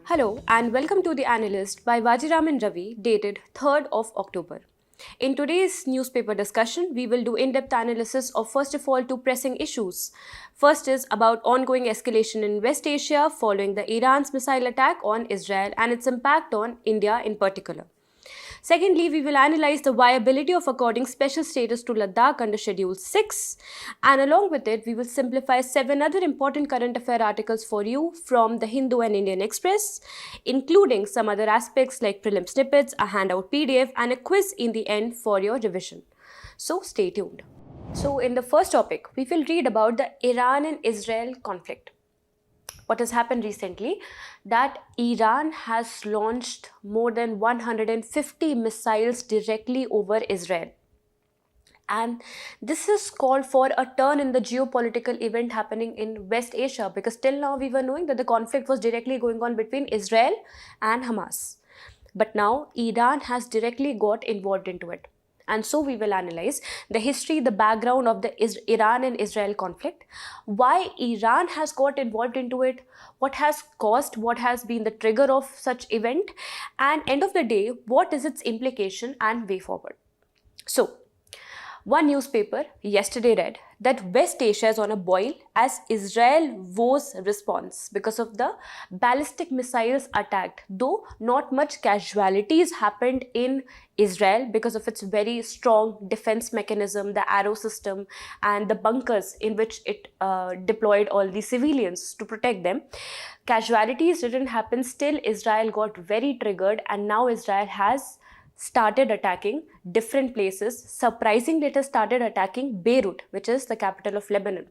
Hello and welcome to The Analyst by Vajiraman Ravi, dated 3rd of October. In today's newspaper discussion, we will do in-depth analysis of first of all two pressing issues. First is about ongoing escalation in West Asia following the Iran's missile attack on Israel and its impact on India in particular. Secondly, we will analyze the viability of according special status to Ladakh under Schedule 6, and along with it, we will simplify 7 other important current affair articles for you from the Hindu and Indian Express, including some other aspects like prelim snippets, a handout PDF, and a quiz in the end for your revision. So stay tuned. So in the first topic, we will read about the Iran and Israel conflict. What has happened recently, that Iran has launched more than 150 missiles directly over Israel. And this is called for a turn in the geopolitical event happening in West Asia, because till now we were knowing that the conflict was directly going on between Israel and Hamas. But now Iran has directly got involved into it. And so we will analyze the history, the background of the Iran and Israel conflict, why Iran has got involved into it, what has caused, what has been the trigger of such event, and end of the day, what is its implication and way forward. So, one newspaper yesterday read that West Asia is on a boil as Israel vows response because of the ballistic missiles attacked, though not much casualties happened in Israel because of its very strong defense mechanism, the arrow system, and the bunkers in which it deployed all the civilians to protect them. Casualties didn't happen, still Israel got very triggered, and now Israel has started attacking different places. Surprisingly, it has started attacking Beirut, which is the capital of Lebanon.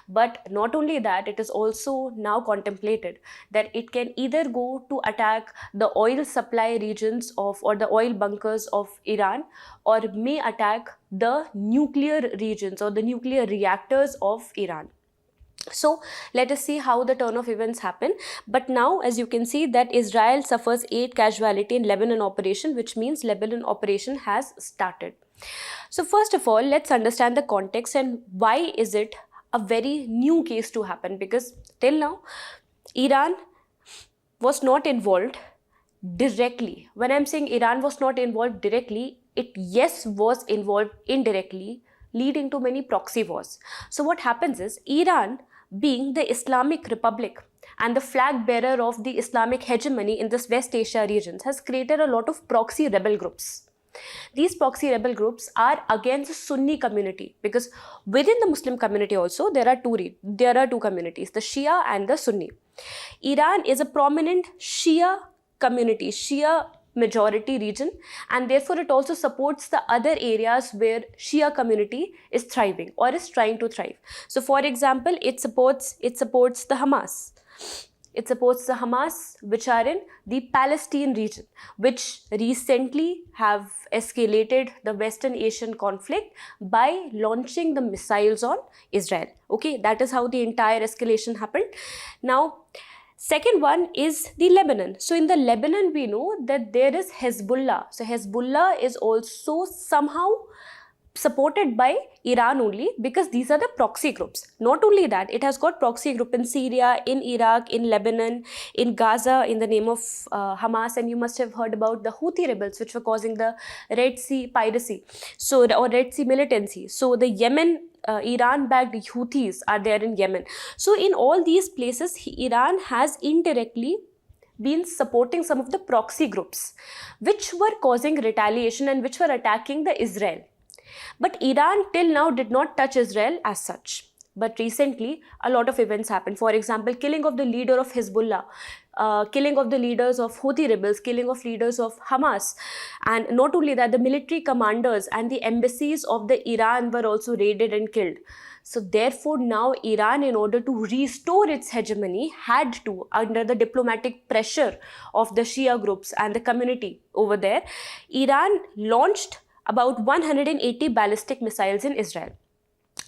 But not only that, it is also now contemplated that it can either go to attack the oil supply regions of or the oil bunkers of Iran, or may attack the nuclear regions or the nuclear reactors of Iran. So let us see how the turn of events happen. But now, as you can see, that Israel suffers 8 casualty in Lebanon operation, which means Lebanon operation has started. So first of all, let's understand the context and why is it a very new case to happen, because till now Iran was not involved directly. When I'm saying Iran was not involved directly, it yes was involved indirectly, leading to many proxy wars. So what happens is, Iran, being the Islamic Republic and the flag bearer of the Islamic hegemony in this West Asia regions, has created a lot of proxy rebel groups. These proxy rebel groups are against the Sunni community, because within the Muslim community also there are two communities, the Shia and the Sunni. Iran is a prominent Shia community, Shia majority region, and therefore it also supports the other areas where Shia community is thriving or is trying to thrive. So for example, it supports the Hamas. It supports the Hamas, which are in the Palestine region, which recently have escalated the Western Asian conflict by launching the missiles on Israel. Okay, that is how the entire escalation happened. Now, second one is the Lebanon. So in the Lebanon, we know that there is Hezbollah. So Hezbollah is also somehow supported by Iran only, because these are the proxy groups. Not only that, it has got proxy group in Syria, in Iraq, in Lebanon, in Gaza in the name of Hamas, and you must have heard about the Houthi rebels which were causing the Red Sea piracy, or Red Sea militancy. So the Yemen, Iran-backed Houthis are there in Yemen. So in all these places, Iran has indirectly been supporting some of the proxy groups which were causing retaliation and which were attacking the Israel. But Iran till now did not touch Israel as such. But recently, a lot of events happened. For example, killing of the leader of Hezbollah, killing of the leaders of Houthi rebels, killing of leaders of Hamas. And not only that, the military commanders and the embassies of the Iran were also raided and killed. So therefore, now Iran, in order to restore its hegemony, had to, under the diplomatic pressure of the Shia groups and the community over there, Iran launched about 180 ballistic missiles in Israel.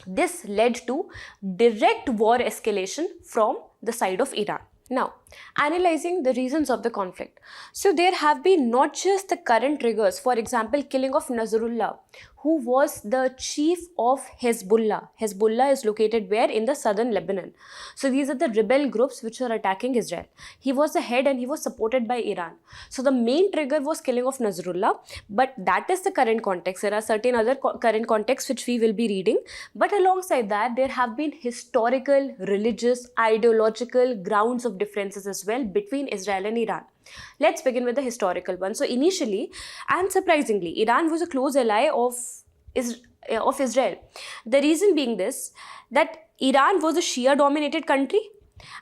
This led to direct war escalation from the side of Iran. Now, analyzing the reasons of the conflict. So there have been not just the current triggers, for example, killing of Nasrullah, who was the chief of Hezbollah. Hezbollah is located where? In the southern Lebanon. So these are the rebel groups which are attacking Israel. He was the head and he was supported by Iran. So the main trigger was killing of Nasrullah, but that is the current context. There are certain other current contexts which we will be reading, but alongside that there have been historical, religious, ideological grounds of differences as well between Israel and Iran. Let's begin with the historical one. So initially and surprisingly, Iran was a close ally of Israel. The reason being this, that Iran was a Shia dominated country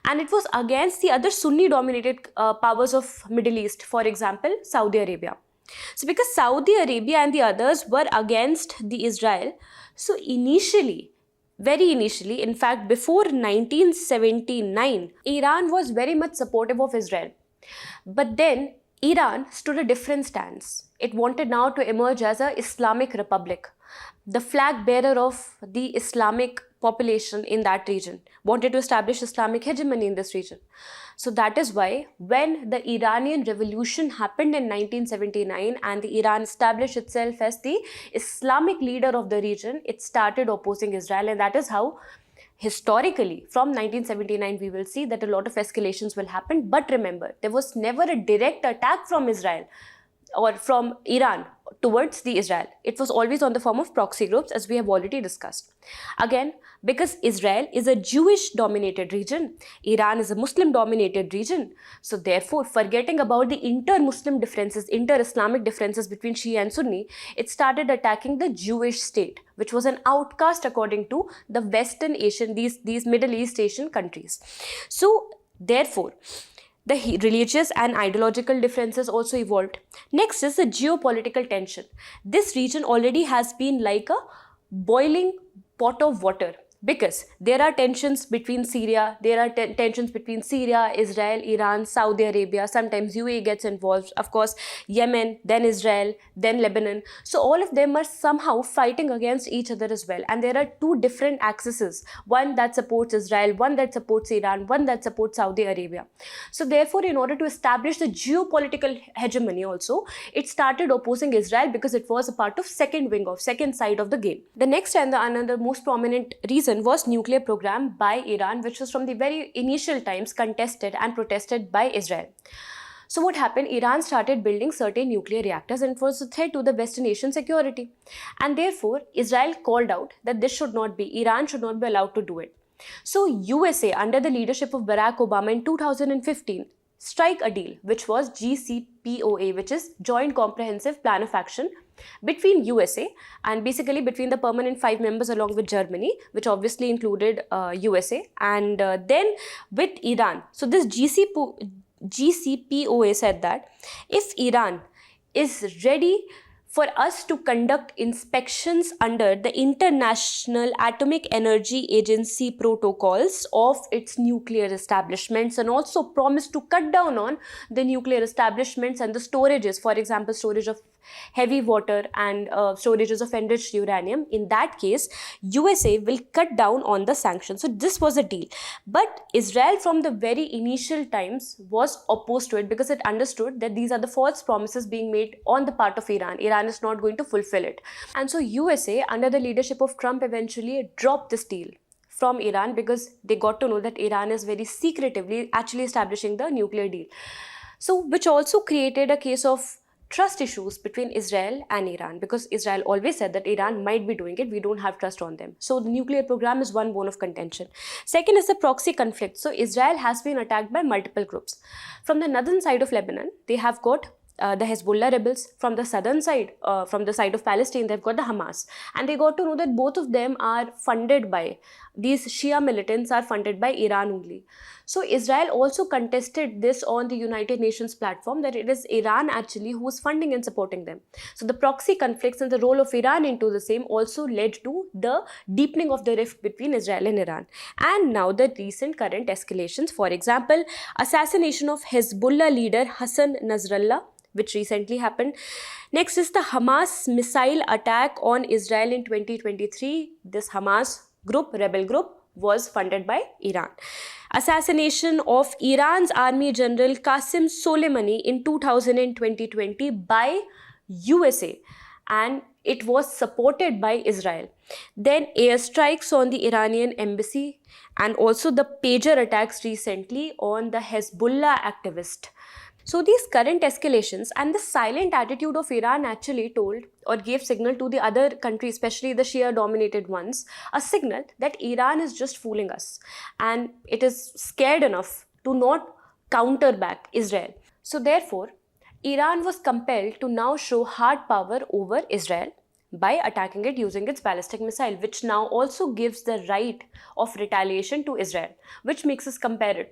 and it was against the other Sunni dominated powers of Middle East, for example, Saudi Arabia. So because Saudi Arabia and the others were against the Israel, so initially, very initially, in fact before 1979, Iran was very much supportive of Israel. But then Iran stood a different stance. It wanted now to emerge as an Islamic republic. The flag bearer of the Islamic population in that region wanted to establish Islamic hegemony in this region. So that is why when the Iranian revolution happened in 1979 and the Iran established itself as the Islamic leader of the region, it started opposing Israel, and that is how historically, from 1979, we will see that a lot of escalations will happen. But remember, there was never a direct attack from Israel or from Iran towards the Israel. It was always on the form of proxy groups, as we have already discussed. Again, because Israel is a Jewish dominated region, Iran is a Muslim dominated region. So therefore, forgetting about the inter-Muslim differences, inter-Islamic differences between Shia and Sunni, it started attacking the Jewish state, which was an outcast according to the Western Asian, these Middle East Asian countries. So therefore, the religious and ideological differences also evolved. Next is the geopolitical tension. This region already has been like a boiling pot of water, because there are tensions between Syria, Israel, Iran, Saudi Arabia, sometimes UAE gets involved, of course, Yemen, then Israel, then Lebanon. So all of them are somehow fighting against each other as well. And there are two different axes, one that supports Israel, one that supports Iran, one that supports Saudi Arabia. So therefore, in order to establish the geopolitical hegemony also, it started opposing Israel because it was a part of second side of the game. The next and another most prominent reason was nuclear program by Iran, which was from the very initial times contested and protested by Israel. So what happened? Iran started building certain nuclear reactors and it was a threat to the Western Asian security. And therefore, Israel called out that this should not be, Iran should not be allowed to do it. So USA, under the leadership of Barack Obama in 2015, strike a deal, which was JCPOA, which is Joint Comprehensive Plan of Action, between USA and basically between the permanent 5 members along with Germany, which obviously included USA, and then with Iran. So this GCPOA said that if Iran is ready for us to conduct inspections under the International Atomic Energy Agency protocols of its nuclear establishments, and also promise to cut down on the nuclear establishments and the storages, for example, storage of heavy water and storages of enriched uranium, in that case, USA will cut down on the sanctions. So this was a deal. But Israel from the very initial times was opposed to it because it understood that these are the false promises being made on the part of Iran. Iran is not going to fulfill it. And so USA, under the leadership of Trump, eventually dropped this deal from Iran because they got to know that Iran is very secretively actually establishing the nuclear deal. So which also created a case of trust issues between Israel and Iran, because Israel always said that Iran might be doing it, we don't have trust on them. So the nuclear program is one bone of contention. Second is the proxy conflict. So Israel has been attacked by multiple groups. From the northern side of Lebanon, they have got the Hezbollah rebels. From the southern side, from the side of Palestine, they've got the Hamas. And they got to know that both of them are funded by, these Shia militants are funded by Iran only. So Israel also contested this on the United Nations platform, that it is Iran actually who is funding and supporting them. So the proxy conflicts and the role of Iran into the same also led to the deepening of the rift between Israel and Iran. And now the recent current escalations, for example, assassination of Hezbollah leader Hassan Nasrallah, which recently happened. Next is the Hamas missile attack on Israel in 2023. This Hamas group, rebel group, was funded by Iran. Assassination of Iran's Army General Qasem Soleimani in 2020 by USA, and it was supported by Israel. Then airstrikes on the Iranian embassy, and also the pager attacks recently on the Hezbollah activist. So these current escalations and the silent attitude of Iran actually told or gave signal to the other countries, especially the Shia dominated ones, a signal that Iran is just fooling us and it is scared enough to not counter back Israel. So therefore, Iran was compelled to now show hard power over Israel by attacking it using its ballistic missile, which now also gives the right of retaliation to Israel, which makes us compare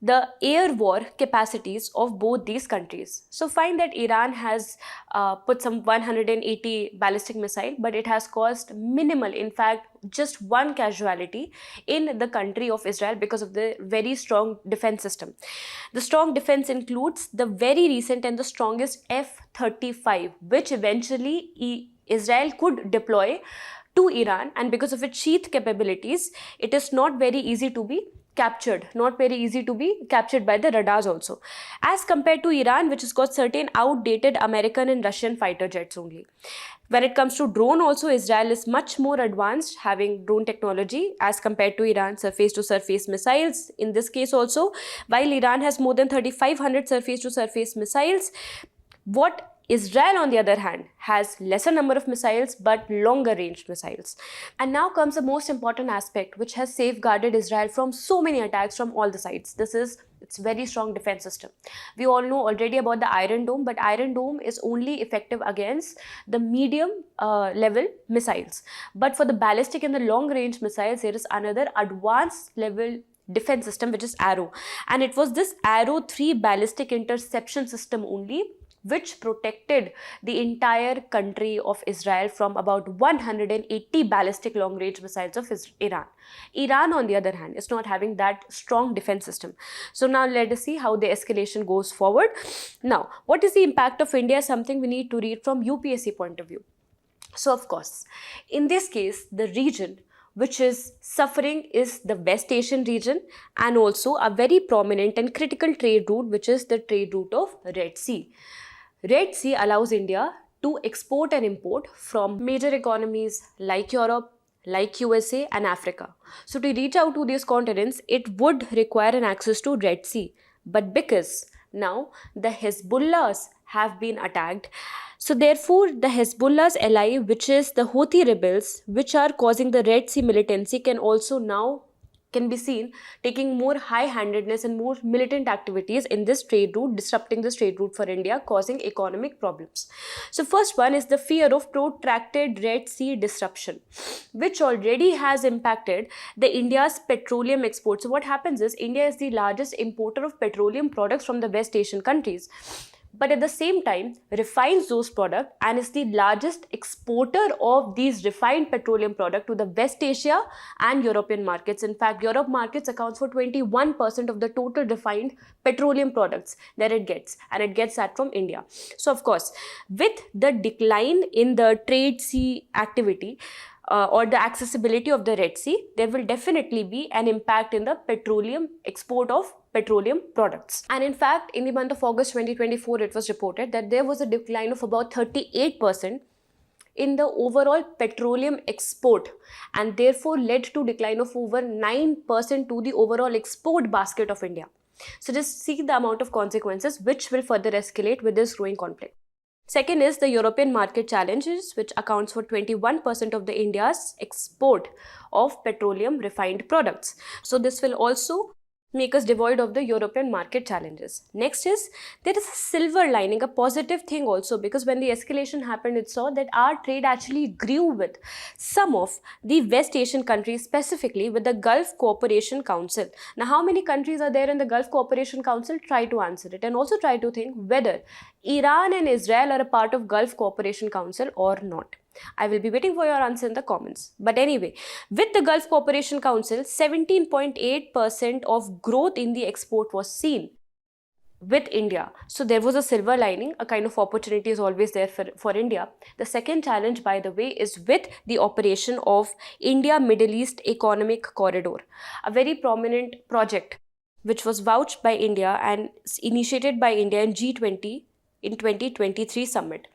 the air war capacities of both these countries. So find that Iran has put some 180 ballistic missile, but it has caused minimal, in fact, just one casualty in the country of Israel because of the very strong defense system. The strong defense includes the very recent and the strongest F-35, which eventually Israel could deploy to Iran, and because of its sheath capabilities, it is not very easy to be captured by the radars also, as compared to Iran, which has got certain outdated American and Russian fighter jets only. When it comes to drone also, Israel is much more advanced, having drone technology as compared to Iran. Surface to surface missiles in this case also, while Iran has more than 3,500 surface to surface missiles, what Israel, on the other hand, has lesser number of missiles but longer range missiles. And now comes the most important aspect, which has safeguarded Israel from so many attacks from all the sides. This is its very strong defense system. We all know already about the Iron Dome, but Iron Dome is only effective against the medium level missiles. But for the ballistic and the long range missiles, there is another advanced level defense system, which is Arrow. And it was this Arrow 3 ballistic interception system only which protected the entire country of Israel from about 180 ballistic long-range missiles of Iran. Iran, on the other hand, is not having that strong defense system. So now let us see how the escalation goes forward. Now, what is the impact of India? Something we need to read from UPSC point of view. So, of course, in this case, the region which is suffering is the West Asian region, and also a very prominent and critical trade route, which is the trade route of Red Sea. Red Sea allows India to export and import from major economies like Europe, like USA and Africa. So to reach out to these continents, it would require an access to Red Sea. But because now the Hezbollahs have been attacked, so therefore the Hezbollah's ally, which is the Houthi rebels, which are causing the Red Sea militancy, can be seen taking more high-handedness and more militant activities in this trade route, disrupting this trade route for India, causing economic problems. So first one is the fear of protracted Red Sea disruption, which already has impacted the India's petroleum exports. So what happens is, India is the largest importer of petroleum products from the West Asian countries, but at the same time refines those products and is the largest exporter of these refined petroleum products to the West Asia and European markets. In fact, Europe markets accounts for 21% of the total refined petroleum products that it gets, and it gets that from India. So of course, with the decline in the trade sea activity, or the accessibility of the Red Sea, there will definitely be an impact in the petroleum export of petroleum products. And in fact, in the month of August 2024, it was reported that there was a decline of about 38% in the overall petroleum export, and therefore led to decline of over 9% to the overall export basket of India. So just see the amount of consequences which will further escalate with this growing conflict. Second is the European market challenges, which accounts for 21% of the India's export of petroleum refined products. So this will also make us devoid of the European market challenges. Next is, there is a silver lining, a positive thing also, because when the escalation happened, it saw that our trade actually grew with some of the West Asian countries, specifically with the Gulf Cooperation Council. Now, how many countries are there in the Gulf Cooperation Council? Try to answer it, and also try to think whether Iran and Israel are a part of Gulf Cooperation Council or not. I will be waiting for your answer in the comments. But anyway, with the Gulf Cooperation Council, 17.8% of growth in the export was seen. with India. So there was a silver lining, a kind of opportunity is always there for India. The second challenge, by the way, is with the operation of India Middle East Economic Corridor, a very prominent project which was vouched by India and initiated by India in G20 in 2023 summit.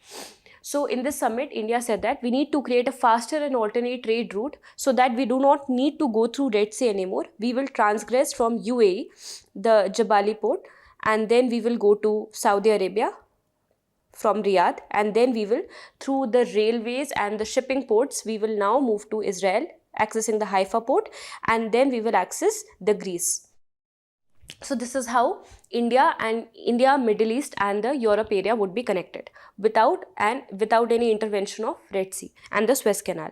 So in this summit, India said that we need to create a faster and alternate trade route so that we do not need to go through Red Sea anymore. We will transgress from UAE, the Jebali port, and then we will go to Saudi Arabia from Riyadh, and then we will, through the railways and the shipping ports, we will now move to Israel, accessing the Haifa port, and then we will access the Greece. So this is how India, Middle East and the Europe area would be connected without any intervention of Red Sea and the Suez Canal.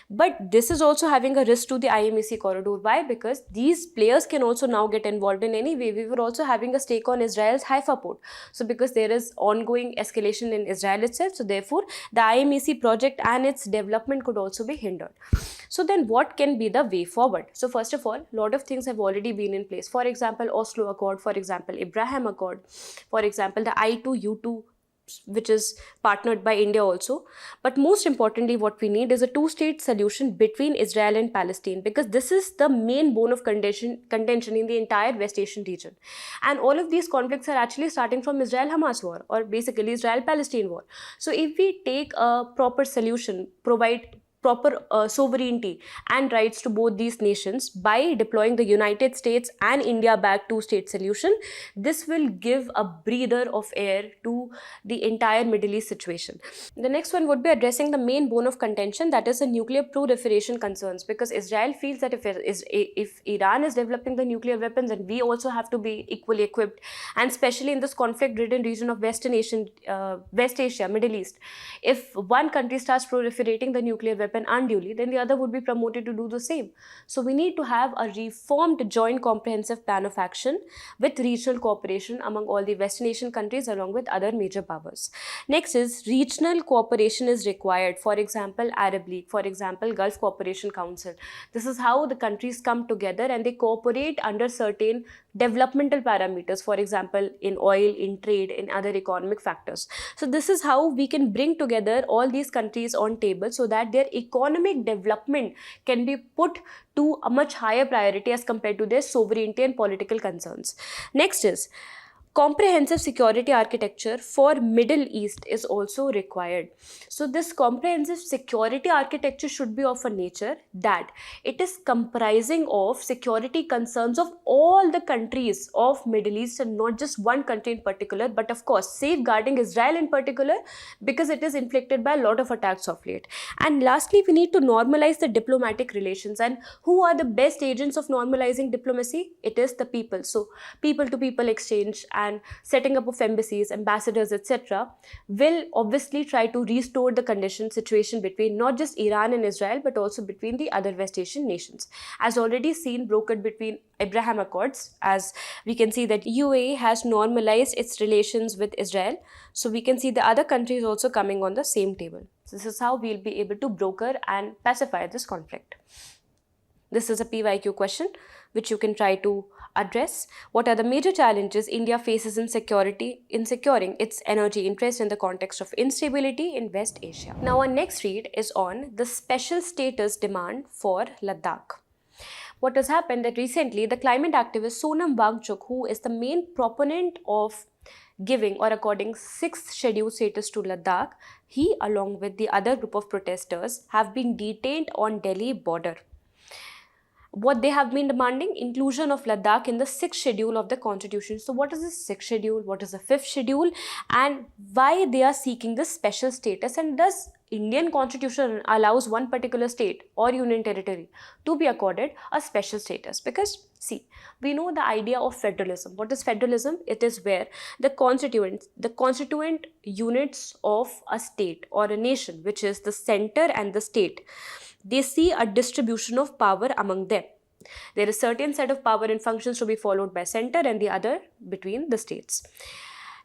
But this is also having a risk to the IMEC corridor. Why? Because these players can also now get involved in any way. We were also having a stake on Israel's Haifa port. So because there is ongoing escalation in Israel itself, so therefore the IMEC project and its development could also be hindered. So then what can be the way forward? So first of all, a lot of things have already been in place. For example, Oslo Accord, for example, Abraham Accord, for example, the I2U2, which is partnered by India also. But most importantly, what we need is a two-state solution between Israel and Palestine, because this is the main bone of contention in the entire West Asian region. And all of these conflicts are actually starting from Israel-Hamas war, or basically Israel-Palestine war. So if we take a proper solution, provide proper sovereignty and rights to both these nations by deploying the United States and India-backed two-state solution, this will give a breather of air to the entire Middle East situation. The next one would be addressing the main bone of contention, that is the nuclear proliferation concerns, because Israel feels that if Iran is developing the nuclear weapons, then we also have to be equally equipped, and especially in this conflict-ridden region of West Asia, Middle East. If one country starts proliferating the nuclear weapon unduly, then the other would be promoted to do the same. So we need to have a reformed joint comprehensive plan of action with regional cooperation among all the Western Asian countries along with other major powers. Next is regional cooperation is required. For example, Arab League, for example, Gulf Cooperation Council. This is how the countries come together and they cooperate under certain developmental parameters, for example, in oil, in trade, in other economic factors. So this is how we can bring together all these countries on table so that their economic development can be put to a much higher priority as compared to their sovereignty and political concerns. Next is comprehensive security architecture for Middle East is also required. So this comprehensive security architecture should be of a nature that it is comprising of security concerns of all the countries of Middle East and not just one country in particular, but of course safeguarding Israel in particular because it is inflicted by a lot of attacks of late. And lastly, we need to normalize the diplomatic relations. And who are the best agents of normalizing diplomacy? It is the people. So people to people exchange and setting up of embassies, ambassadors, etc. will obviously try to restore the situation between not just Iran and Israel, but also between the other West Asian nations. As already seen, brokered between Abraham Accords, as we can see that UAE has normalized its relations with Israel. So we can see the other countries also coming on the same table. So this is how we'll be able to broker and pacify this conflict. This is a PYQ question which you can try to address. What are the major challenges India faces in securing its energy interest in the context of instability in West Asia? Now our next read is on the special status demand for Ladakh. What has happened that recently the climate activist Sonam Wangchuk, who is the main proponent of giving or according 6th schedule status to Ladakh, he along with the other group of protesters have been detained on Delhi border. What they have been demanding? Inclusion of Ladakh in the 6th schedule of the constitution. So what is the 6th schedule? What is the 5th schedule? And why they are seeking this special status? And does Indian constitution allows one particular state or union territory to be accorded a special status? Because see, we know the idea of federalism. What is federalism? It is where the constituent units of a state or a nation, which is the center and the state, they see a distribution of power among them. There is a certain set of power and functions to be followed by center and the other between the states.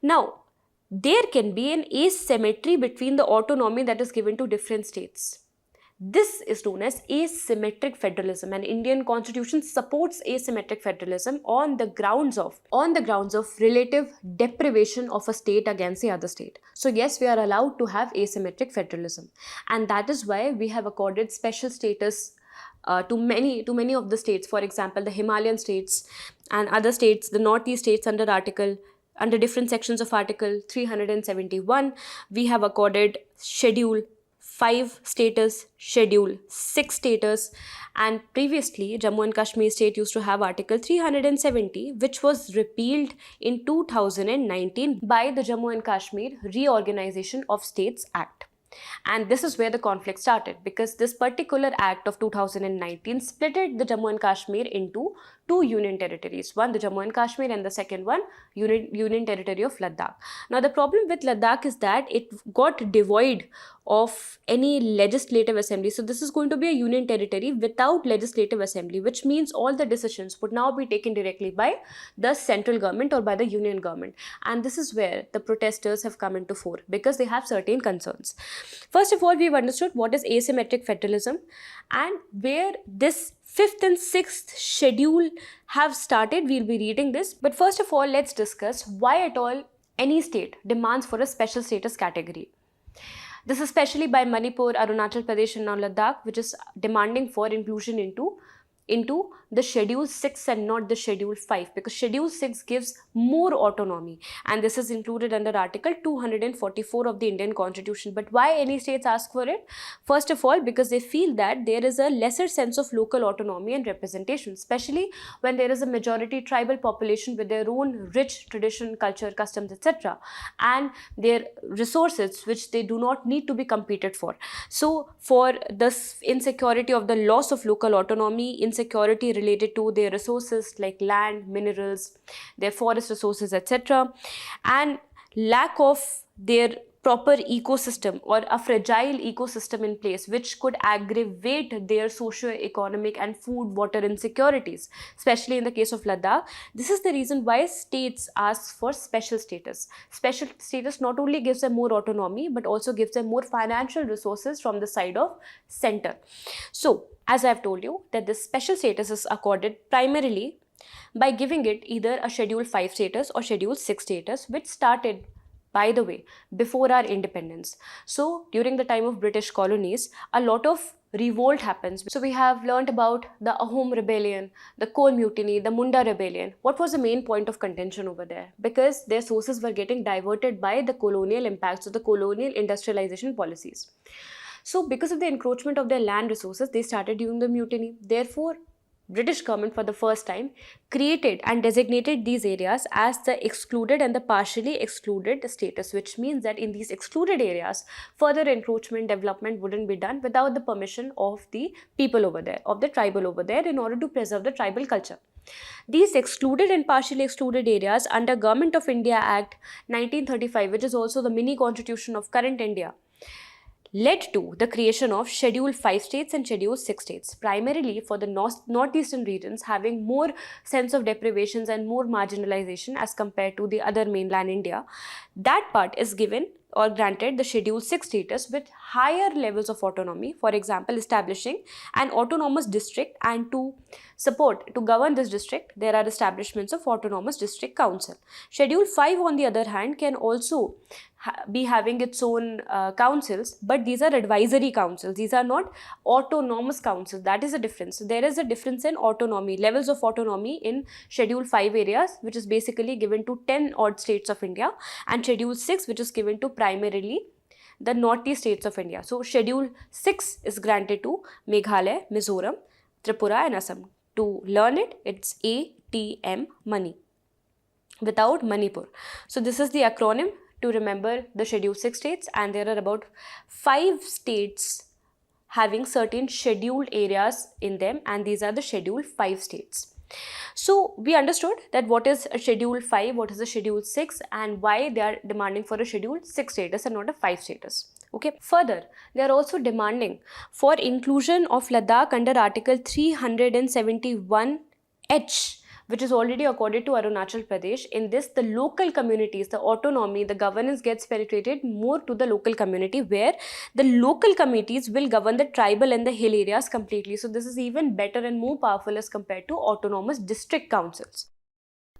Now, there can be an asymmetry between the autonomy that is given to different states. This is known as asymmetric federalism, and Indian constitution supports asymmetric federalism on the grounds of relative deprivation of a state against the other state. So yes, we are allowed to have asymmetric federalism, and that is why we have accorded special status to many of the states. For example, the Himalayan states and other states, the northeast states, under different sections of Article 371, we have accorded Schedule 5 status, Schedule 6 status, and previously Jammu and Kashmir state used to have Article 370, which was repealed in 2019 by the Jammu and Kashmir Reorganization of States Act. And this is where the conflict started, because this particular act of 2019 splitted the Jammu and Kashmir into two union territories, one the Jammu and Kashmir and the second one union territory of Ladakh. Now the problem with Ladakh is that it got devoid of any legislative assembly. So this is going to be a union territory without legislative assembly, which means all the decisions would now be taken directly by the central government or by the union government. And this is where the protesters have come into fore, because they have certain concerns. First of all, we've understood what is asymmetric federalism and where this 5th and 6th schedule have started. We'll be reading this. But first of all, let's discuss why at all any state demands for a special status category. This is especially by Manipur, Arunachal Pradesh and now Ladakh, which is demanding for inclusion into the Schedule 6 and not the Schedule 5, because Schedule 6 gives more autonomy, and this is included under Article 244 of the Indian Constitution. But why any states ask for it? First of all, because they feel that there is a lesser sense of local autonomy and representation, especially when there is a majority tribal population with their own rich tradition, culture, customs, etc., and their resources which they do not need to be competed for. So for this insecurity of the loss of local autonomy, insecurity related to their resources like land, minerals, their forest resources, etc., and lack of their proper ecosystem or a fragile ecosystem in place, which could aggravate their socio-economic and food, water insecurities, especially in the case of Ladakh. This is the reason why states ask for special status. Special status not only gives them more autonomy, but also gives them more financial resources from the side of center. So, as I've told you, that this special status is accorded primarily by giving it either a Schedule 5 status or Schedule 6 status, which started, by the way, before our independence. So during the time of British colonies, a lot of revolt happens. So we have learnt about the Ahom rebellion, the Coal Mutiny, the Munda rebellion. What was the main point of contention over there? Because their sources were getting diverted by the colonial impacts of the colonial industrialization policies. So because of the encroachment of their land resources, they started doing the mutiny. Therefore, British government for the first time created and designated these areas as the excluded and the partially excluded status, which means that in these excluded areas, further encroachment development wouldn't be done without the permission of the people over there, of the tribal over there, in order to preserve the tribal culture. These excluded and partially excluded areas under Government of India Act 1935, which is also the mini constitution of current India, led to the creation of Schedule 5 states and Schedule 6 states, primarily for the northeastern regions having more sense of deprivations and more marginalization as compared to the other mainland India. That part is given or granted the Schedule 6 status with higher levels of autonomy, for example, establishing an autonomous district, and to govern this district, there are establishments of autonomous district council. Schedule 5, on the other hand, can also be having its own councils, but these are advisory councils. These are not autonomous councils. That is a difference. So there is a difference in autonomy, levels of autonomy in Schedule 5 areas, which is basically given to 10 odd states of India, and Schedule 6, which is given to primarily the northeast states of India. So Schedule 6 is granted to Meghalaya, Mizoram, Tripura and Assam. To learn it, it's ATM money without Manipur. So this is the acronym to remember the Schedule 6 states, and there are about 5 states having certain scheduled areas in them, and these are the Schedule 5 states. So we understood that what is a Schedule 5, what is a Schedule 6, and why they are demanding for a Schedule 6 status and not a 5 status. Okay. Further, they are also demanding for inclusion of Ladakh under Article 371H, which is already accorded to Arunachal Pradesh. In this, the local communities, the autonomy, the governance gets penetrated more to the local community, where the local committees will govern the tribal and the hill areas completely. So this is even better and more powerful as compared to autonomous district councils.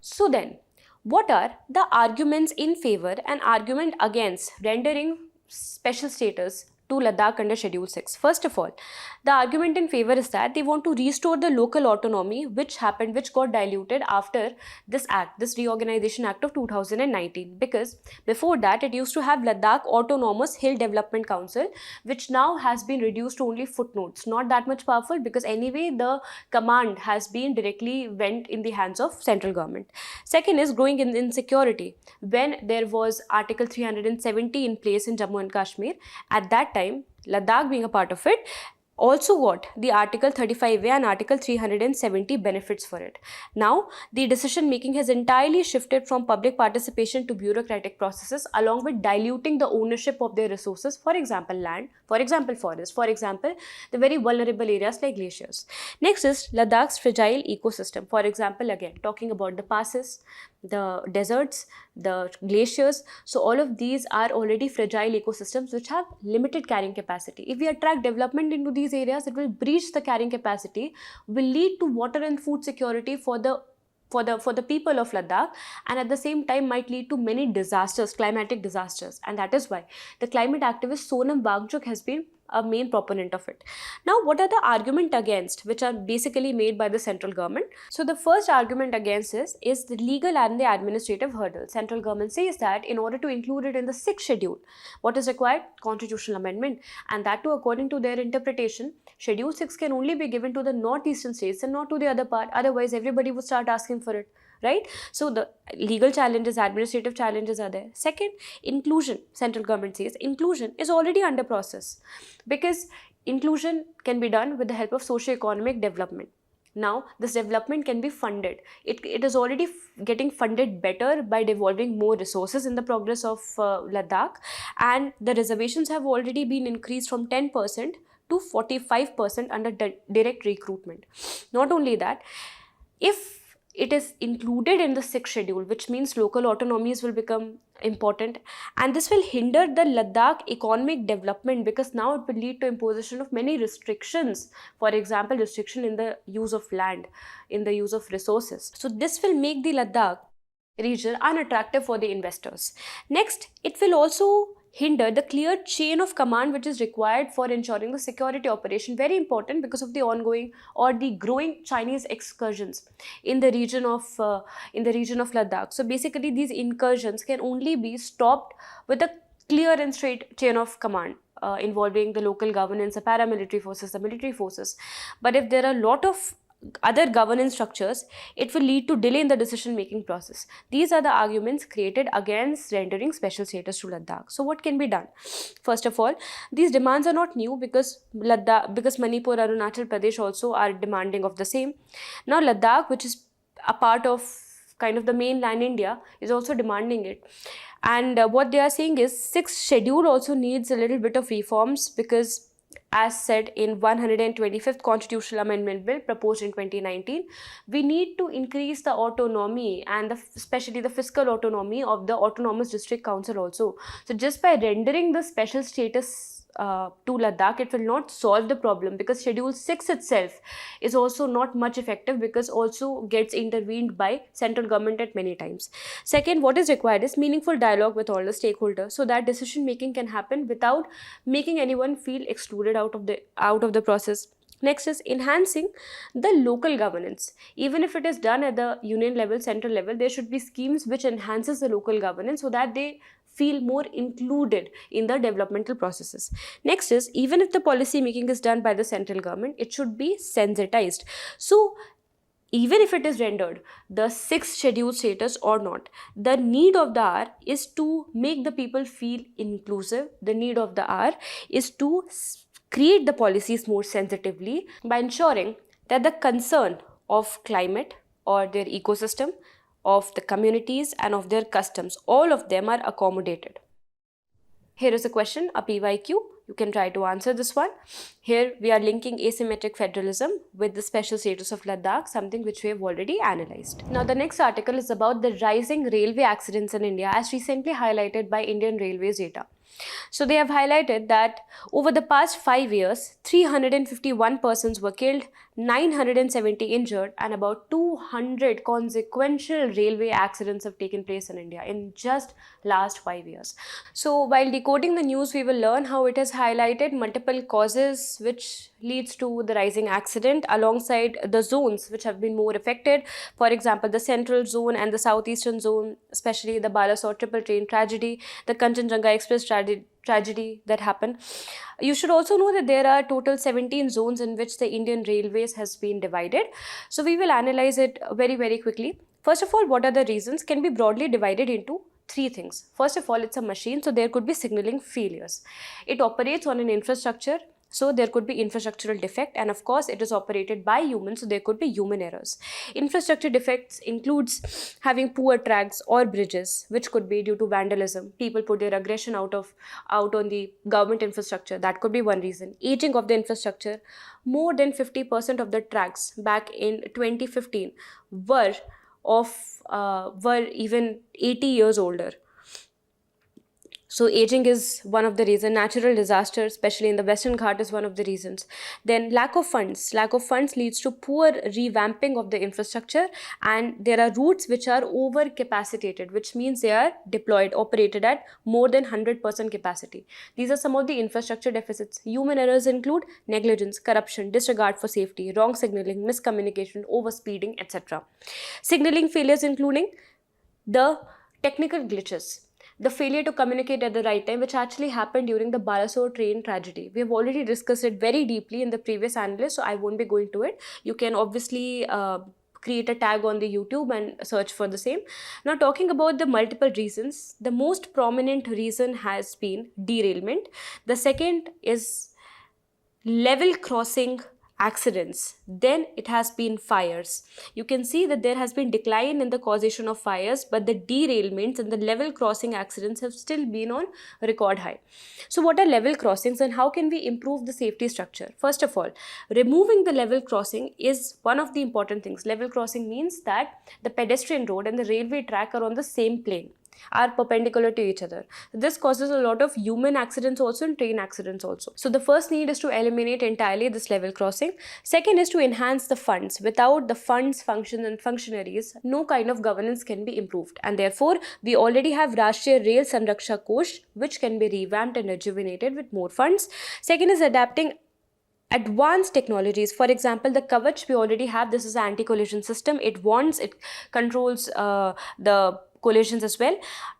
So then, what are the arguments in favor and argument against rendering special status to Ladakh under Schedule 6? First of all, the argument in favor is that they want to restore the local autonomy which got diluted after this act, this Reorganization Act of 2019. Because before that, it used to have Ladakh Autonomous Hill Development Council, which now has been reduced to only footnotes. Not that much powerful, because anyway, the command has been directly went in the hands of central government. Second is growing insecurity. When there was Article 370 in place in Jammu and Kashmir, at that time, Ladakh being a part of it, also got the Article 35A and Article 370 benefits for it. Now, the decision making has entirely shifted from public participation to bureaucratic processes, along with diluting the ownership of their resources, for example, land, for example, forest, for example, the very vulnerable areas like glaciers. Next is Ladakh's fragile ecosystem. For example, again, talking about the passes, the deserts, the glaciers. So all of these are already fragile ecosystems which have limited carrying capacity. If we attract development into these areas, it will breach the carrying capacity, will lead to water and food security for the people of Ladakh, and at the same time might lead to many disasters, climatic disasters. And that is why the climate activist Sonam Wangchuk has been a main proponent of it. Now, what are the arguments against, which are basically made by the central government? So the first argument against is the legal and the administrative hurdle. Central government says that in order to include it in the 6th schedule, what is required? Constitutional amendment. And that too, according to their interpretation, Schedule 6 can only be given to the northeastern states and not to the other part. Otherwise, everybody would start asking for it. Right? So the legal challenges, administrative challenges are there. Second, inclusion. Central government says inclusion is already under process, because inclusion can be done with the help of socio-economic development. Now, this development can be funded. It is already getting funded better by devolving more resources in the progress of Ladakh, and the reservations have already been increased from 10% to 45% under direct recruitment. Not only that, if it is included in the 6th schedule, which means local autonomies will become important, and this will hinder the Ladakh economic development, because now it will lead to imposition of many restrictions. For example, restriction in the use of land, in the use of resources. So this will make the Ladakh region unattractive for the investors. Next, it will also hinder the clear chain of command which is required for ensuring the security operation. Very important, because of the ongoing or the growing Chinese excursions in the region of Ladakh. So basically, these incursions can only be stopped with a clear and straight chain of command involving the local governance, the paramilitary forces, the military forces. But if there are a lot of other governance structures, it will lead to delay in the decision-making process. These are the arguments created against rendering special status to Ladakh. So what can be done? First of all, these demands are not new, because Manipur, Arunachal Pradesh also are demanding of the same. Now Ladakh, which is a part of kind of the mainland India, is also demanding it. And what they are saying is 6th schedule also needs a little bit of reforms, because as said in 125th Constitutional Amendment Bill proposed in 2019, we need to increase the autonomy and especially the fiscal autonomy of the Autonomous District Council also. So just by rendering the special status to Ladakh, it will not solve the problem, because Schedule 6 itself is also not much effective, because also gets intervened by central government at many times. Second, what is required is meaningful dialogue with all the stakeholders, so that decision making can happen without making anyone feel excluded out of the process. Next is enhancing the local governance. Even if it is done at the union level, central level, there should be schemes which enhances the local governance, so that they feel more included in the developmental processes. Next is, even if the policy making is done by the central government, it should be sensitized. So even if it is rendered the 6th schedule status or not, the need of the hour is to make the people feel inclusive. The need of the hour is to create the policies more sensitively by ensuring that the concern of climate or their ecosystem, of the communities and of their customs, all of them are accommodated. Here is a question, a PYQ. You can try to answer this one. Here we are linking asymmetric federalism with the special status of Ladakh, something which we have already analyzed. Now the next article is about the rising railway accidents in India as recently highlighted by Indian Railways data. So they have highlighted that over the past 5 years, 351 persons were killed, 970 injured, and about 200 consequential railway accidents have taken place in India in just last 5 years. So while decoding the news, we will learn how it has highlighted multiple causes which leads to the rising accident alongside the zones which have been more affected. For example, the central zone and the southeastern zone, especially the Balasore triple train tragedy, the Kanchenjunga Express tragedy that happened. You should also know that there are total 17 zones in which the Indian Railways has been divided. So we will analyze it very quickly. First of all, what are the reasons? Can be broadly divided into three things. First of all, it's a machine, so there could be signaling failures. It operates on an infrastructure, so there could be infrastructural defect, and of course it is operated by humans, so there could be human errors. Infrastructure defects includes having poor tracks or bridges, which could be due to vandalism. People put their aggression out on the government infrastructure. That could be one reason. Aging of the infrastructure. More than 50% of the tracks back in 2015 were even 80 years older. So aging is one of the reasons. Natural disasters, especially in the Western Ghat, is one of the reasons. Then lack of funds. Lack of funds leads to poor revamping of the infrastructure, and there are routes which are overcapacitated, which means they are operated at more than 100% capacity. These are some of the infrastructure deficits. Human errors include negligence, corruption, disregard for safety, wrong signaling, miscommunication, overspeeding, etc. Signaling failures including the technical glitches, the failure to communicate at the right time, which actually happened during the Balasore train tragedy. We have already discussed it very deeply in the previous analysis, so I won't be going to it. You can obviously create a tag on the YouTube and search for the same. Now, talking about the multiple reasons, the most prominent reason has been derailment. The second is level crossing accidents. Then it has been fires. You can see that there has been decline in the causation of fires, but the derailments and the level crossing accidents have still been on record high. So what are level crossings and how can we improve the safety structure? First of all, removing the level crossing is one of the important things. Level crossing means that the pedestrian road and the railway track are on the same plane, are perpendicular to each other. This causes a lot of human accidents also and train accidents also. So the first need is to eliminate entirely this level crossing. Second is to enhance the funds. Without the funds, functions and functionaries, no kind of governance can be improved. And therefore, we already have Rashtriya Rail Sanraksha Kosh, which can be revamped and rejuvenated with more funds. Second is adapting advanced technologies. For example, the Kavach we already have. This is an anti-collision system. It warns, it controls the collisions as well.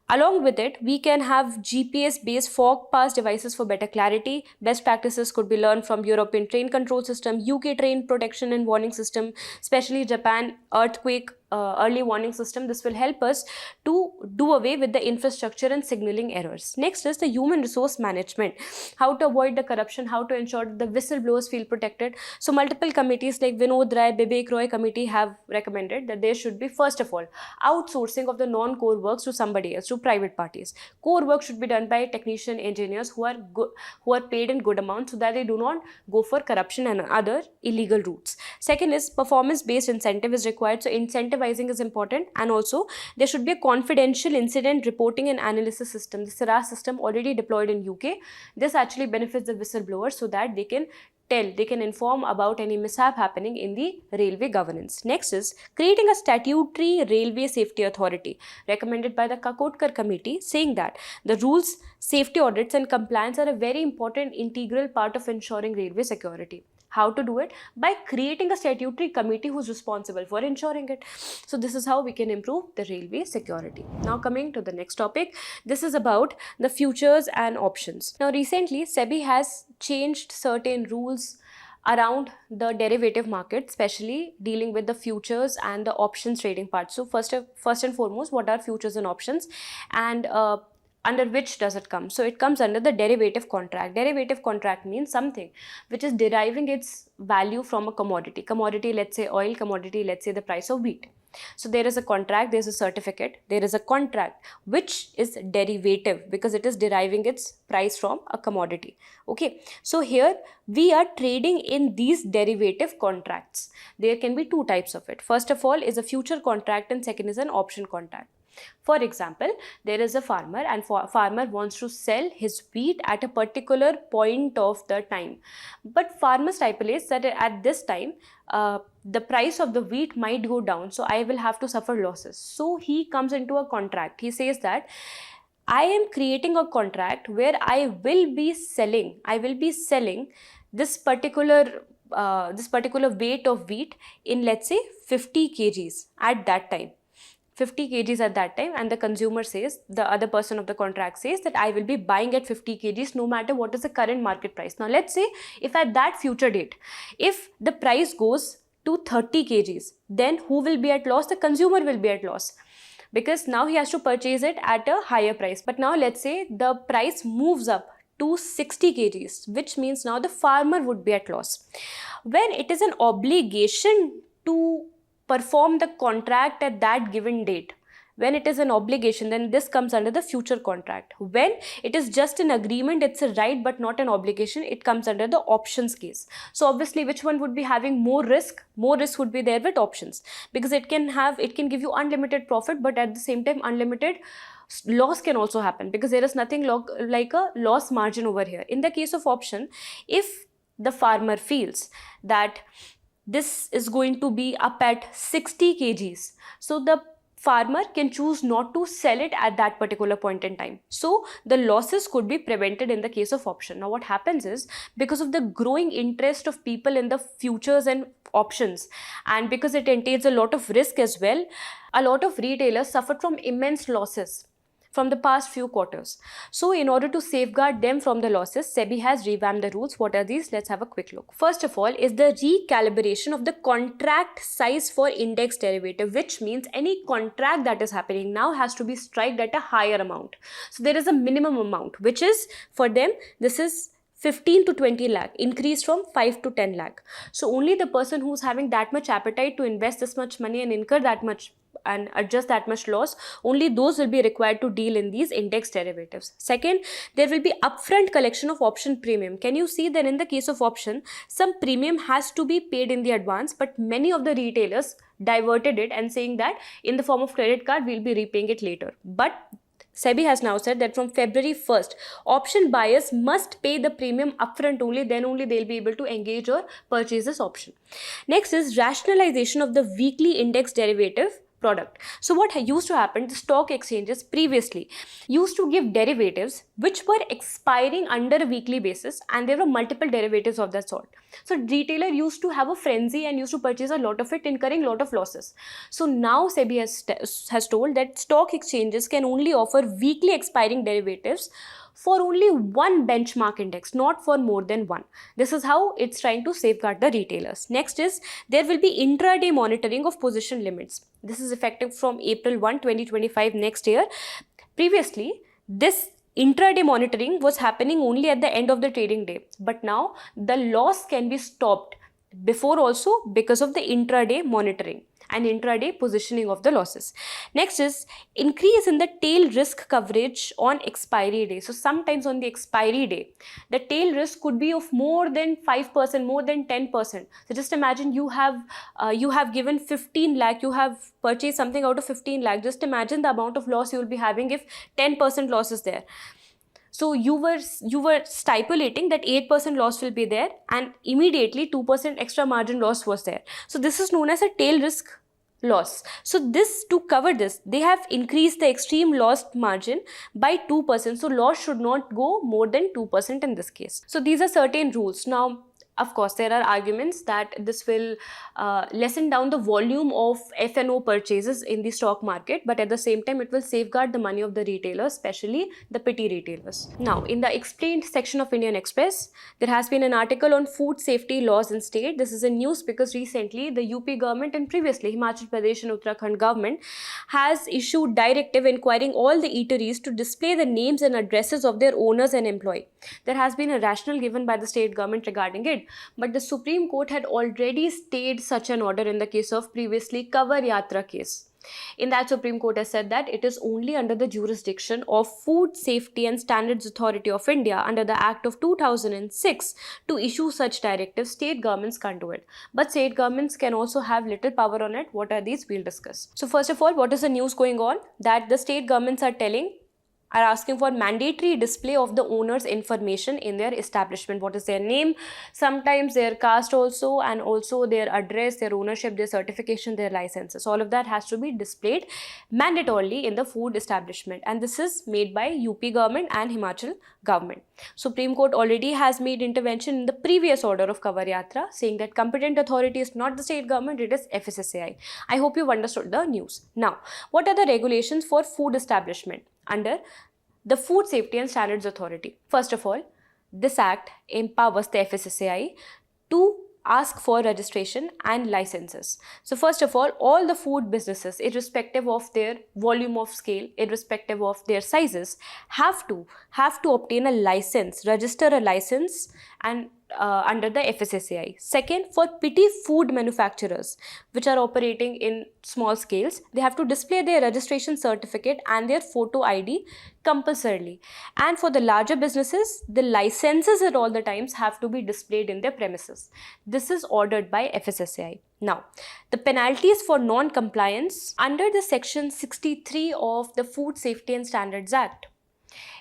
Along with it, we can have GPS-based fog pass devices for better clarity. Best practices could be learned from European train control system, UK train protection and warning system, especially Japan earthquake early warning system. This will help us to do away with the infrastructure and signaling errors. Next is the human resource management. How to avoid the corruption, how to ensure that the whistleblowers feel protected. So multiple committees like Vinod Rai, Bibek Roy committee have recommended that there should be, first of all, outsourcing of the non-core works to somebody else, to private parties. Core work should be done by technician engineers who are paid in good amounts so that they do not go for corruption and other illegal routes. Second is performance-based incentive is required. So incentivizing is important, and also there should be a confidential incident reporting and analysis system. The SIRAS system already deployed in UK. This actually benefits the whistleblowers so that they can inform about any mishap happening in the railway governance. Next is creating a statutory railway safety authority recommended by the Kakotkar committee, saying that the rules, safety audits and compliance are a very important integral part of ensuring railway security. How to do it? By creating a statutory committee who's responsible for ensuring it. So this is how we can improve the railway security. Now coming to the next topic, this is about the futures and options. Now recently SEBI has changed certain rules around the derivative market, especially dealing with the futures and the options trading part. So first and foremost, what are futures and options, and under which does it come? So it comes under the derivative contract. Derivative contract means something which is deriving its value from a commodity. Commodity, let's say oil, commodity, let's say the price of wheat. So there is a contract, there's a certificate, there is a contract which is derivative because it is deriving its price from a commodity. Okay, so here we are trading in these derivative contracts. There can be two types of it. First of all is a future contract and second is an option contract. For example, there is a farmer and farmer wants to sell his wheat at a particular point of the time. But farmer stipulates that at this time, the price of the wheat might go down, so I will have to suffer losses. So he comes into a contract. He says that I am creating a contract where I will be selling this particular weight of wheat in, let's say, 50 kgs at that time. 50 kgs at that time, and the consumer says, the other person of the contract says that I will be buying at 50 kgs no matter what is the current market price. Now let's say if at that future date, if the price goes to 30 kgs, then who will be at loss? The consumer will be at loss, because now he has to purchase it at a higher price. But now let's say the price moves up to 60 kgs, which means now the farmer would be at loss. When it is an obligation to perform the contract at that given date, when it is an obligation, then this comes under the future contract. When it is just an agreement, it's a right but not an obligation, it comes under the options case. So obviously, which one would be having more risk? More risk would be there with options, because it can give you unlimited profit, but at the same time unlimited loss can also happen, because there is nothing like a loss margin over here. In the case of option, if the farmer feels that this is going to be up at 60 kgs, so the farmer can choose not to sell it at that particular point in time. So the losses could be prevented in the case of option. Now what happens is, because of the growing interest of people in the futures and options, and because it entails a lot of risk as well, a lot of retailers suffered from immense losses from the past few quarters. So in order to safeguard them from the losses, SEBI has revamped the rules. What are these? Let's have a quick look. First of all is the recalibration of the contract size for index derivative, which means any contract that is happening now has to be striked at a higher amount. So there is a minimum amount, which is for them, this is 15 to 20 lakh, increased from 5 to 10 lakh. So only the person who's having that much appetite to invest this much money and incur that much and adjust that much loss, only those will be required to deal in these index derivatives. Second, there will be upfront collection of option premium. Can you see that in the case of option, some premium has to be paid in the advance, but many of the retailers diverted it and saying that in the form of credit card, we'll be repaying it later. But SEBI has now said that from February 1st, option buyers must pay the premium upfront only, then only they'll be able to engage or purchase this option. Next is rationalization of the weekly index derivative product. So what used to happen, the stock exchanges previously used to give derivatives which were expiring under a weekly basis, and there were multiple derivatives of that sort. So retailer used to have a frenzy and used to purchase a lot of it, incurring a lot of losses. So now SEBI has told that stock exchanges can only offer weekly expiring derivatives for only one benchmark index, not for more than one. This is how it's trying to safeguard the retailers. Next is, there will be intraday monitoring of position limits. This is effective from April 1, 2025 next year. Previously, this intraday monitoring was happening only at the end of the trading day, but now the loss can be stopped before also because of the intraday monitoring and intraday positioning of the losses. Next is increase in the tail risk coverage on expiry day. So sometimes on the expiry day, the tail risk could be of more than 5%, more than 10%. So just imagine you have given 15 lakh, you have purchased something out of 15 lakh. Just imagine the amount of loss you will be having if 10% loss is there. So you were stipulating that 8% loss will be there, and immediately 2% extra margin loss was there. So this is known as a tail risk loss. So this, to cover this, they have increased the extreme loss margin by 2%. So loss should not go more than 2% in this case. So these are certain rules. Now, of course, there are arguments that this will lessen down the volume of F&O purchases in the stock market, but at the same time, it will safeguard the money of the retailers, especially the petty retailers. Now, in the explained section of Indian Express, there has been an article on food safety laws in state. This is a news because recently the UP government and previously Himachal Pradesh and Uttarakhand government has issued directive inquiring all the eateries to display the names and addresses of their owners and employee. There has been a rationale given by the state government regarding it. but the Supreme Court had already stayed such an order in the case of previously Kavar Yatra case. In that, Supreme Court has said that it is only under the jurisdiction of Food Safety and Standards Authority of India under the Act of 2006 to issue such directives. State governments can't do it. But state governments can also have little power on it. What are these? We'll discuss. So first of all, what is the news going on? That the state governments are asking for mandatory display of the owner's information in their establishment. What is their name, sometimes their caste also, and also their address, their ownership, their certification, their licenses. All of that has to be displayed mandatorily in the food establishment, and this is made by UP government and Himachal government. Supreme Court already has made intervention in the previous order of Kavar Yatra, saying that competent authority is not the state government, it is FSSAI. I hope you've understood the news. Now, what are the regulations for food establishment under the Food Safety and Standards Authority? First of all, this act empowers the FSSAI to ask for registration and licenses. So first of all the food businesses, irrespective of their volume of scale, irrespective of their sizes, have to obtain a license, register a license, and under the FSSAI. Second, for petty food manufacturers which are operating in small scales, they have to display their registration certificate and their photo ID compulsorily. And for the larger businesses, the licenses at all the times have to be displayed in their premises. This is ordered by FSSAI. Now, the penalties for non-compliance under the Section 63 of the Food Safety and Standards Act.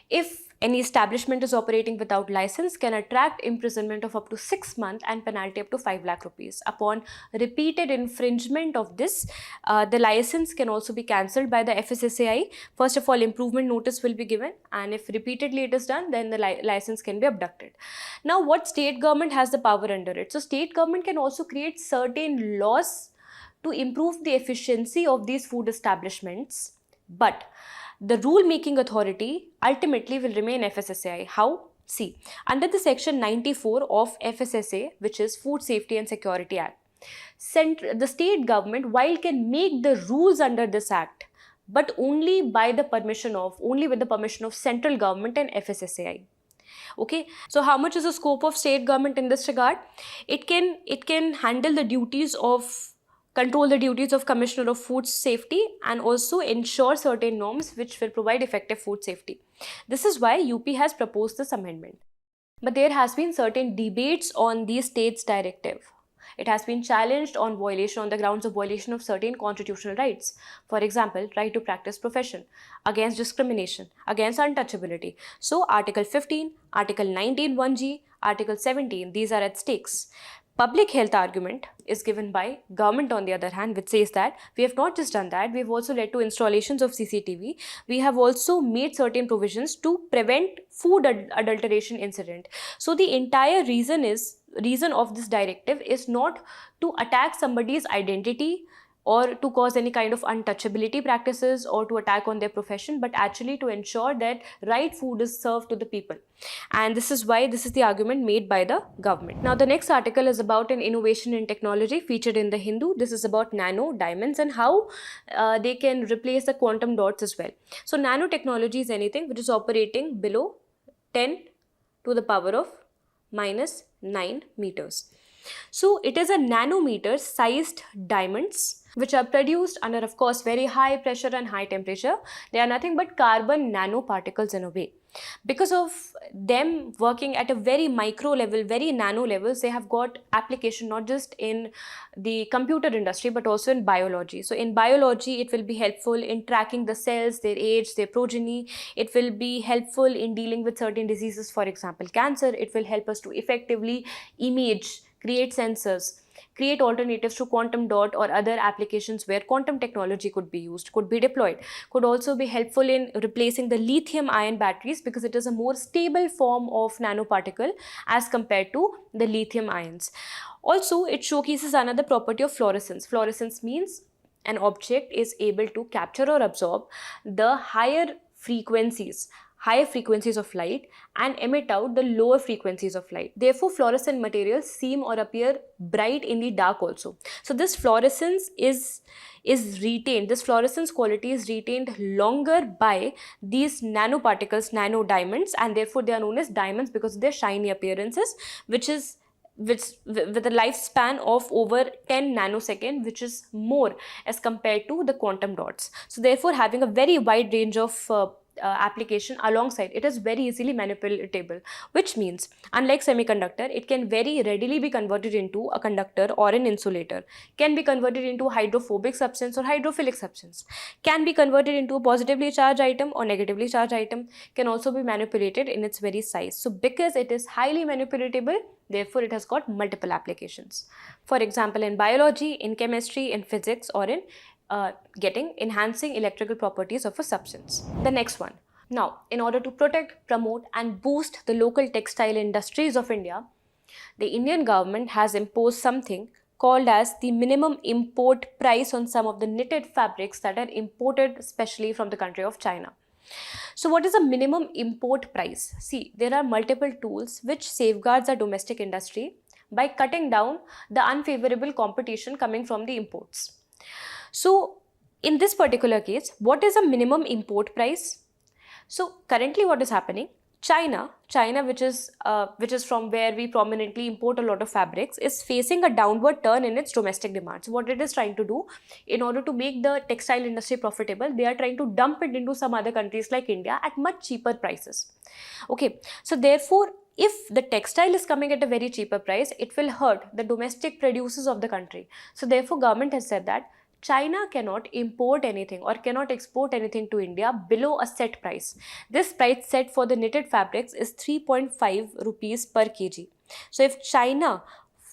If any establishment is operating without license, can attract imprisonment of up to 6 months and penalty up to 5 lakh rupees. Upon repeated infringement of this, the license can also be cancelled by the FSSAI. First of all, improvement notice will be given, and if repeatedly it is done, then the license can be abducted. Now, what state government has the power under it? So, state government can also create certain laws to improve the efficiency of these food establishments, but the rule-making authority ultimately will remain FSSAI. How? See, under the Section 94 of FSSA, which is Food Safety and Security Act, the state government, while can make the rules under this act, but only with the permission of central government and FSSAI. Okay, so how much is the scope of state government in this regard? It can handle the duties of control the duties of Commissioner of Food Safety and also ensure certain norms which will provide effective food safety. This is why UP has proposed this amendment. But there has been certain debates on the state's directive. It has been challenged on the grounds of violation of certain constitutional rights. For example, right to practice profession, against discrimination, against untouchability. So Article 15, Article 19 1G, Article 17, these are at stakes. Public health argument is given by government on the other hand, which says that we have not just done that, we have also led to installations of CCTV. We have also made certain provisions to prevent food adulteration incident. So the entire reason of this directive is not to attack somebody's identity or to cause any kind of untouchability practices or to attack on their profession, but actually to ensure that right food is served to the people. And this is why this is the argument made by the government. Now, the next article is about an innovation in technology featured in the Hindu. This is about nano diamonds and how they can replace the quantum dots as well. So, nanotechnology is anything which is operating below 10 to the power of minus 9 meters. So, it is a nanometer sized diamonds which are produced under, of course, very high pressure and high temperature. They are nothing but carbon nanoparticles in a way. Because of them working at a very micro level, very nano levels, they have got application not just in the computer industry but also in biology. So in biology, it will be helpful in tracking the cells, their age, their progeny. It will be helpful in dealing with certain diseases, for example, cancer. It will help us to effectively image, create sensors, create alternatives to quantum dot or other applications where quantum technology could be used, could be deployed, could also be helpful in replacing the lithium ion batteries because it is a more stable form of nanoparticle as compared to the lithium ions. Also, it showcases another property of fluorescence. Fluorescence means an object is able to capture or absorb the higher frequencies of light and emit out the lower frequencies of light. Therefore, fluorescent materials seem or appear bright in the dark also. So this fluorescence is retained, this fluorescence quality is retained longer by these nanoparticles, nano diamonds, and therefore they are known as diamonds because of their shiny appearances, which is with a lifespan of over 10 nanosecond, which is more as compared to the quantum dots. So therefore, having a very wide range of application alongside, it is very easily manipulatable, which means unlike semiconductor, it can very readily be converted into a conductor or an insulator, can be converted into a hydrophobic substance or hydrophilic substance, can be converted into a positively charged item or negatively charged item, can also be manipulated in its very size. So because it is highly manipulatable, therefore it has got multiple applications. For example, in biology, in chemistry, in physics, or in enhancing electrical properties of a substance. The next one. Now, in order to protect, promote, and boost the local textile industries of India, the Indian government has imposed something called as the minimum import price on some of the knitted fabrics that are imported especially from the country of China. So what is a minimum import price? See, there are multiple tools which safeguards our domestic industry by cutting down the unfavorable competition coming from the imports. So in this particular case, what is a minimum import price? So currently what is happening, China, which is from where we prominently import a lot of fabrics, is facing a downward turn in its domestic demand. So what it is trying to do, in order to make the textile industry profitable, they are trying to dump it into some other countries like India at much cheaper prices. Okay, so therefore, if the textile is coming at a very cheaper price, it will hurt the domestic producers of the country. So therefore, government has said that China cannot import anything or cannot export anything to India below a set price. This price set for the knitted fabrics is 3.5 rupees per kg. So if China,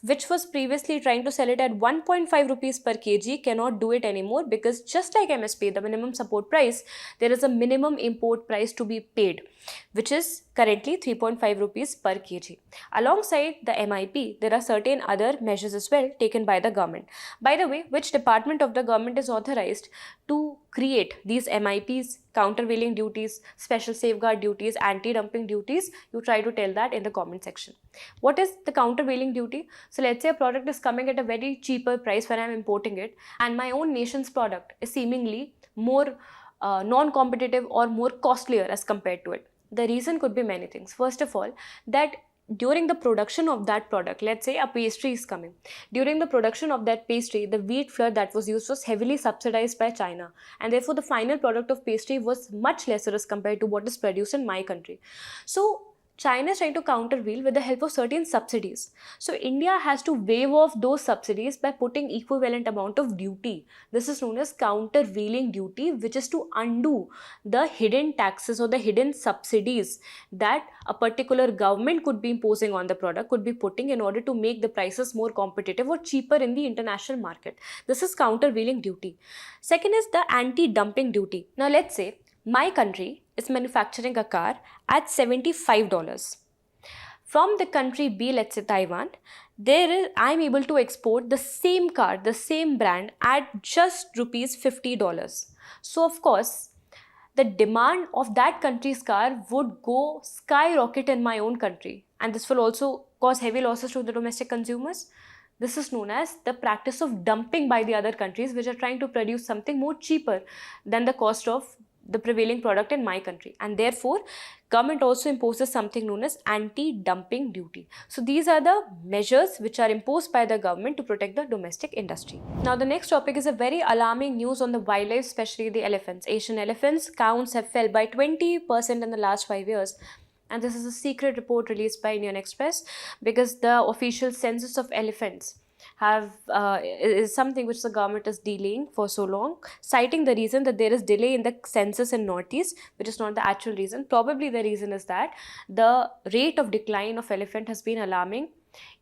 which was previously trying to sell it at 1.5 rupees per kg, cannot do it anymore, because just like MSP, the minimum support price, there is a minimum import price to be paid, which is currently 3.5 rupees per kg. Alongside the MIP, there are certain other measures as well taken by the government. By the way, which department of the government is authorized to create these MIPs, countervailing duties, special safeguard duties, anti-dumping duties? You try to tell that in the comment section. What is the countervailing duty? So let's say a product is coming at a very cheaper price when I'm importing it, and my own nation's product is seemingly more non-competitive or more costlier as compared to it. The reason could be many things. First of all, that during the production of that product, let's say a pastry is coming. During the production of that pastry, the wheat flour that was used was heavily subsidized by China, and therefore the final product of pastry was much lesser as compared to what is produced in my country. So China is trying to countervail with the help of certain subsidies. So India has to waive off those subsidies by putting equivalent amount of duty. This is known as countervailing duty, which is to undo the hidden taxes or the hidden subsidies that a particular government could be imposing on the product, could be putting in order to make the prices more competitive or cheaper in the international market. This is countervailing duty. Second is the anti-dumping duty. Now let's say my country is manufacturing a car at $75. From the country B, let's say Taiwan, I'm able to export the same car, the same brand at just rupees $50. So of course, the demand of that country's car would go skyrocket in my own country, and this will also cause heavy losses to the domestic consumers. This is known as the practice of dumping by the other countries which are trying to produce something more cheaper than the cost of the prevailing product in my country, and therefore government also imposes something known as anti-dumping duty. So these are the measures which are imposed by the government to protect the domestic industry. Now the next topic is a very alarming news on the wildlife, especially the elephants. Asian elephants counts have fell by 20% in the last 5 years. And this is a secret report released by Indian Express, because the official census of elephants is something which the government is delaying for so long, citing the reason that there is delay in the census in Northeast, which is not the actual reason. Probably the reason is that the rate of decline of elephant has been alarming.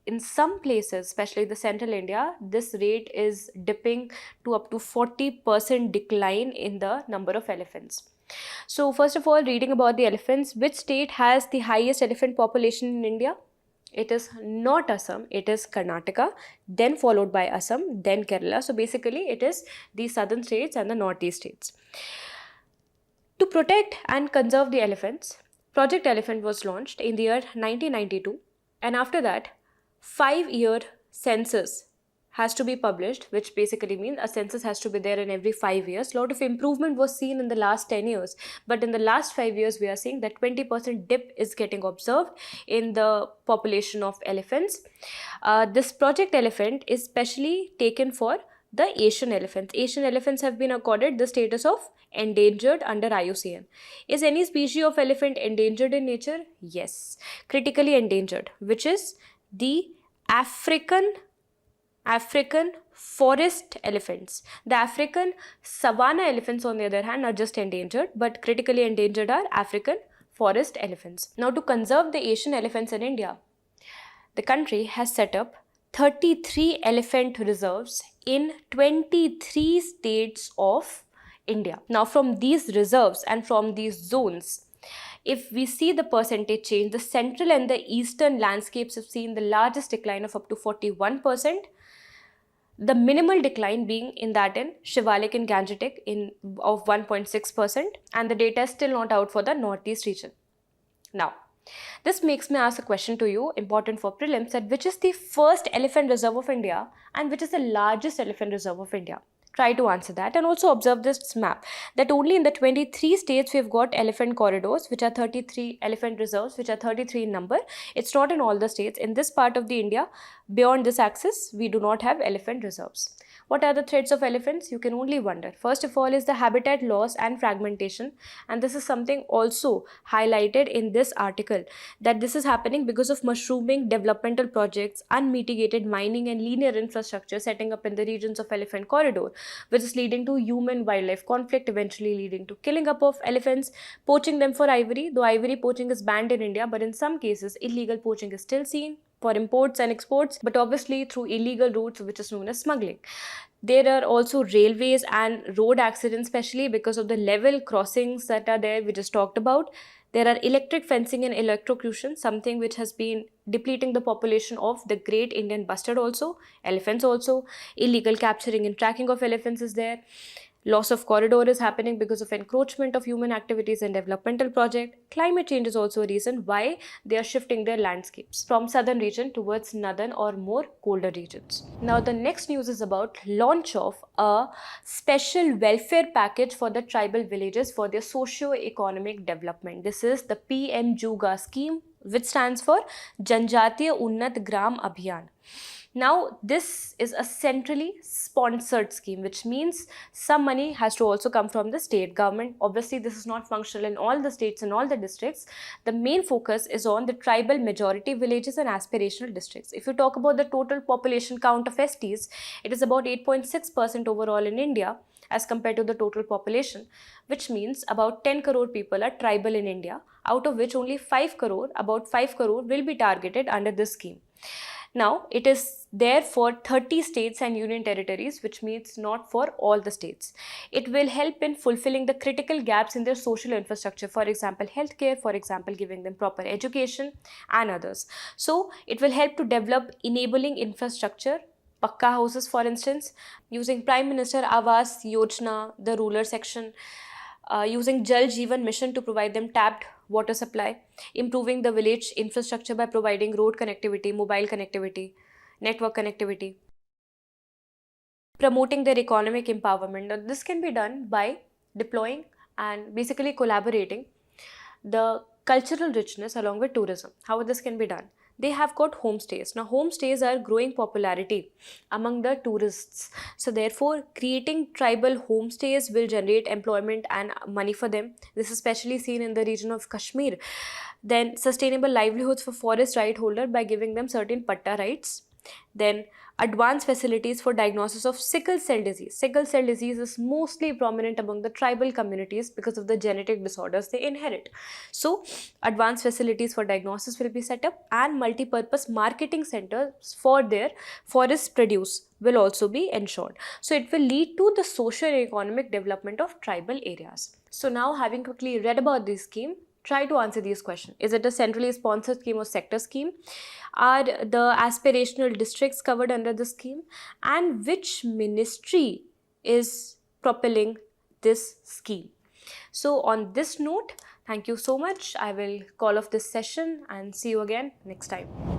In some places, especially the central India, this rate is dipping to up to 40% decline in the number of elephants. So first of all, reading about the elephants, which state has the highest elephant population in India? It is not Assam, it is Karnataka, then followed by Assam, then Kerala. So basically it is the southern states and the northeast states. To protect and conserve the elephants, Project Elephant was launched in the year 1992, and after that 5-year census has to be published, which basically means a census has to be there in every 5 years. A lot of improvement was seen in the last 10 years, but in the last 5 years we are seeing that 20% dip is getting observed in the population of elephants. This Project Elephant is specially taken for the Asian elephants. Asian elephants have been accorded the status of endangered under IUCN. Is any species of elephant endangered in nature? Yes, critically endangered, which is the African forest elephants. The African savanna elephants, on the other hand, are just endangered, but critically endangered are African forest elephants. Now, to conserve the Asian elephants in India, the country has set up 33 elephant reserves in 23 states of India. Now, from these reserves and from these zones, if we see the percentage change, the central and the eastern landscapes have seen the largest decline of up to 41%. The minimal decline being in Shivalik and Gangetic of 1.6%, and the data is still not out for the northeast region. Now, this makes me ask a question to you, important for prelims, that which is the first elephant reserve of India and which is the largest elephant reserve of India? Try to answer that, and also observe this map that only in the 23 states we have got elephant corridors, which are 33 elephant reserves, which are 33 in number. It's not in all the states. In this part of the India, beyond this axis, we do not have elephant reserves. What are the threats of elephants? You can only wonder. First of all is the habitat loss and fragmentation, and this is something also highlighted in this article, that this is happening because of mushrooming developmental projects, unmitigated mining and linear infrastructure setting up in the regions of elephant corridor, which is leading to human-wildlife conflict, eventually leading to killing up of elephants, poaching them for ivory, though ivory poaching is banned in India, but in some cases illegal poaching is still seen for imports and exports, but obviously through illegal routes, which is known as smuggling. There are also railways and road accidents, especially because of the level crossings that are there, we just talked about. There are electric fencing and electrocution, something which has been depleting the population of the great Indian bustard also, elephants also. Illegal capturing and tracking of elephants is there. Loss of corridor is happening because of encroachment of human activities and developmental project. Climate change is also a reason why they are shifting their landscapes from southern region towards northern or more colder regions. Now the next news is about launch of a special welfare package for the tribal villages for their socio-economic development. This is the PM Juga scheme, which stands for Janjatiya Unnat Gram Abhiyan. Now, this is a centrally sponsored scheme, which means some money has to also come from the state government. Obviously, this is not functional in all the states and all the districts. The main focus is on the tribal majority villages and aspirational districts. If you talk about the total population count of STs, it is about 8.6% overall in India as compared to the total population, which means about 10 crore people are tribal in India, out of which only about 5 crore will be targeted under this scheme. Now, it is there for 30 states and union territories, which means not for all the states. It will help in fulfilling the critical gaps in their social infrastructure, for example, healthcare, for example, giving them proper education and others. So, it will help to develop enabling infrastructure, Pakka houses, for instance, using Prime Minister Awas Yojana, the rural section, using Jal Jeevan Mission to provide them tapped water supply, improving the village infrastructure by providing road connectivity, mobile connectivity, network connectivity, promoting their economic empowerment. Now, this can be done by deploying and basically collaborating the cultural richness along with tourism. How this can be done? They have got homestays. Now, homestays are growing popularity among the tourists. So, therefore, creating tribal homestays will generate employment and money for them. This is especially seen in the region of Kashmir. Then, sustainable livelihoods for forest right holder by giving them certain patta rights. Then, advanced facilities for diagnosis of sickle cell disease. Sickle cell disease is mostly prominent among the tribal communities because of the genetic disorders they inherit. So, advanced facilities for diagnosis will be set up, and multi-purpose marketing centers for their forest produce will also be ensured. So, it will lead to the social and economic development of tribal areas. So, now having quickly read about this scheme, try to answer these questions. Is it a centrally sponsored scheme or sector scheme? Are the aspirational districts covered under the scheme? And which ministry is propelling this scheme? So on this note, thank you so much. I will call off this session and see you again next time.